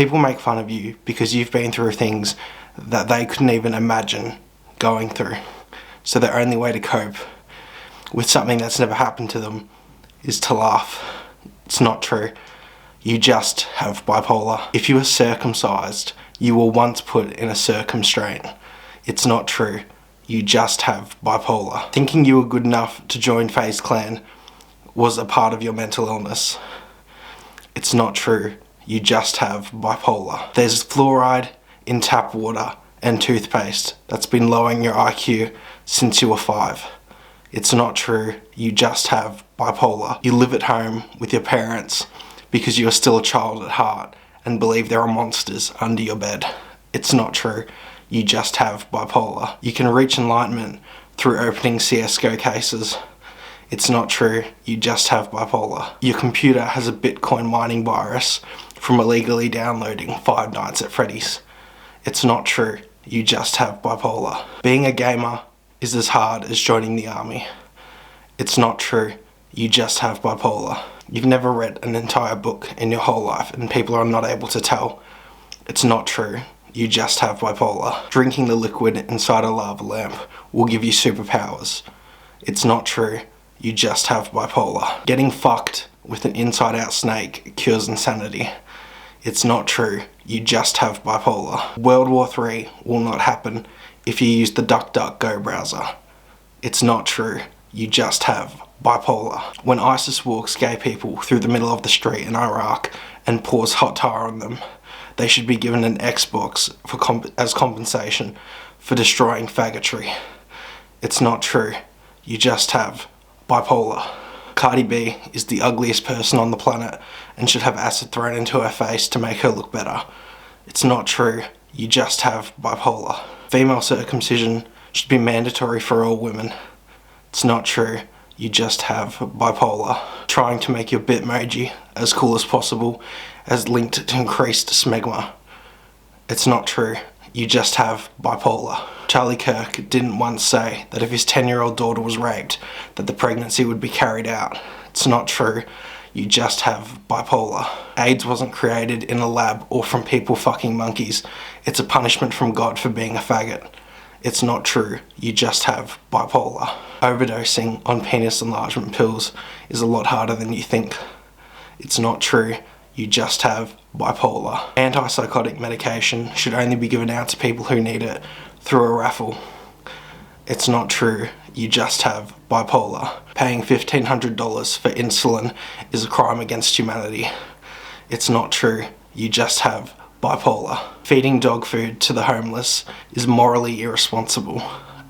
People make fun of you because you've been through things that they couldn't even imagine going through. So their only way to cope with something that's never happened to them is to laugh. It's not true. You just have bipolar. If you were circumcised, you were once put in a circumstraint. It's not true. You just have bipolar. Thinking you were good enough to join FaZe Clan was a part of your mental illness. It's not true. You just have bipolar. There's fluoride in tap water and toothpaste that's been lowering your IQ since you were 5. It's not true. You just have bipolar. You live at home with your parents because you are still a child at heart and believe there are monsters under your bed. It's not true. You just have bipolar. You can reach enlightenment through opening CSGO cases. It's not true. You just have bipolar. Your computer has a Bitcoin mining virus from illegally downloading Five Nights at Freddy's. It's not true. You just have bipolar. Being a gamer is as hard as joining the army. It's not true. You just have bipolar. You've never read an entire book in your whole life and people are not able to tell. It's not true. You just have bipolar. Drinking the liquid inside a lava lamp will give you superpowers. It's not true. You just have bipolar. Getting fucked with an inside-out snake cures insanity. It's not true. You just have bipolar. World War III will not happen if you use the DuckDuckGo browser. It's not true. You just have bipolar. When ISIS walks gay people through the middle of the street in Iraq and pours hot tar on them, they should be given an Xbox as compensation for destroying faggotry. It's not true. You just have bipolar. Cardi B is the ugliest person on the planet and should have acid thrown into her face to make her look better. It's not true. You just have bipolar. Female circumcision should be mandatory for all women. It's not true. You just have bipolar. Trying to make your Bitmoji as cool as possible as linked to increased smegma. It's not true. You just have bipolar. Charlie Kirk didn't once say that if his 10-year-old daughter was raped, that the pregnancy would be carried out. It's not true. You just have bipolar. AIDS wasn't created in a lab or from people fucking monkeys. It's a punishment from God for being a faggot. It's not true. You just have bipolar. Overdosing on penis enlargement pills is a lot harder than you think. It's not true. You just have bipolar. Antipsychotic medication should only be given out to people who need it through a raffle. It's not true. You just have bipolar. Paying $1,500 for insulin is a crime against humanity. It's not true. You just have bipolar. Feeding dog food to the homeless is morally irresponsible.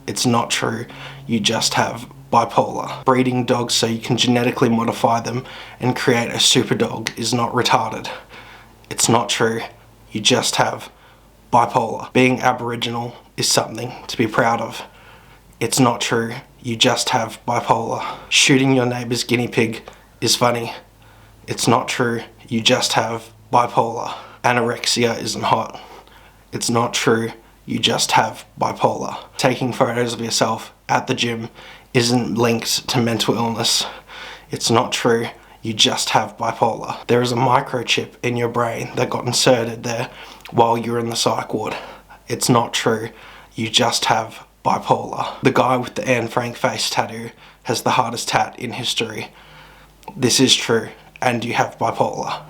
It's not true. You just have bipolar. Breeding dogs so you can genetically modify them and create a super dog is not retarded. It's not true. You just have bipolar. Being Aboriginal is something to be proud of. It's not true. You just have bipolar. Shooting your neighbour's guinea pig is funny. It's not true. You just have bipolar. Anorexia isn't hot. It's not true. You just have bipolar. Taking photos of yourself at the gym isn't linked to mental illness. It's not true. You just have bipolar. There is a microchip in your brain that got inserted there while you were in the psych ward. It's not true. You just have bipolar. The guy with the Anne Frank face tattoo has the hardest tat in history. This is true, and you have bipolar.